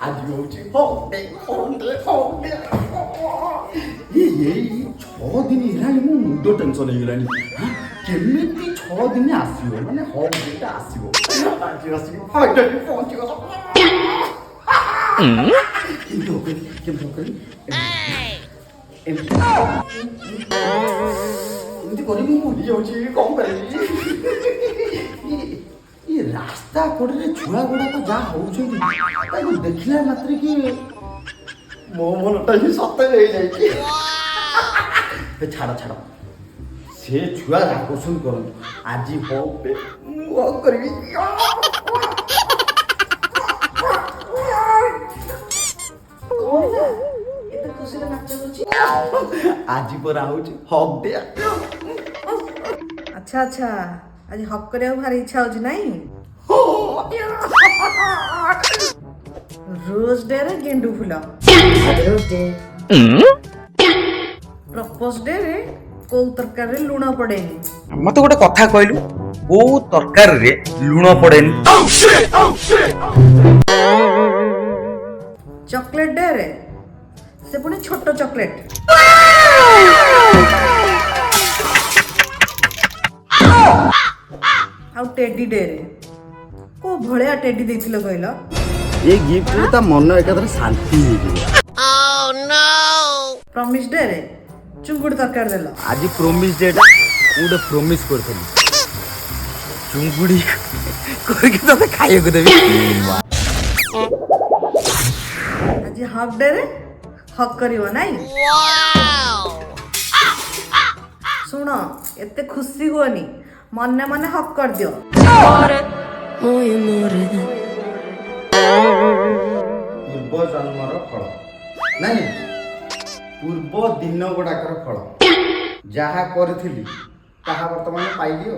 आज होची होंडे होंडे होंडे ये 6 दिन हेलानी मु मुंड टेंशन हे गेलानी केमिति 6 दिन आसीबो माने होंडेटा आसीबो आज आसीबो फाइनली पहुंची गलो केम करी एमती करी मु भूली जाउची कोन करी ये रास्ता कोडे छुआ गुडा को जा होउछंती ताको देखिला मात्र कि मो मनटा ही सत्य हे जाई कि ए छाड़ छाड़ से छुआ रागोसन करन आजी हो पे मु करबी एते खुशी रे नाच होची आजी पर आउछ हक दे अच्छा अच्छा आज हक करे भारी इच्छा होची नहीं रोज डे रे गेंडू फूल रोज डे प्रपोज डे रे को तरकारी रे लूण पड़ेनी मते गोटे कथा कहलु को तरकारी रे लूण पड़ेनी चॉकलेट डे रे से पुणी छोट चॉकलेट आउ टेडी डे रे को भलिया टेडी देथिलो कहलो ये गिफ्ट रे ता मन एकादरे शांति हे गेलो प्रॉमिस डे रे चुंगुड़ तरकारी देलो आज प्रॉमिस डेटा उडे प्रॉमिस करथली चुंगुडी करके तते खाइएको देबी आज हाफ डे रे हक करिवो नाही सुनो एते खुशी होनी मने मने हक कर दियो पूर्व जन्मर फल नहीं पूर्व दिन गुड़ाकर फल जहा करथिली ताहा वर्तमान पाइलियो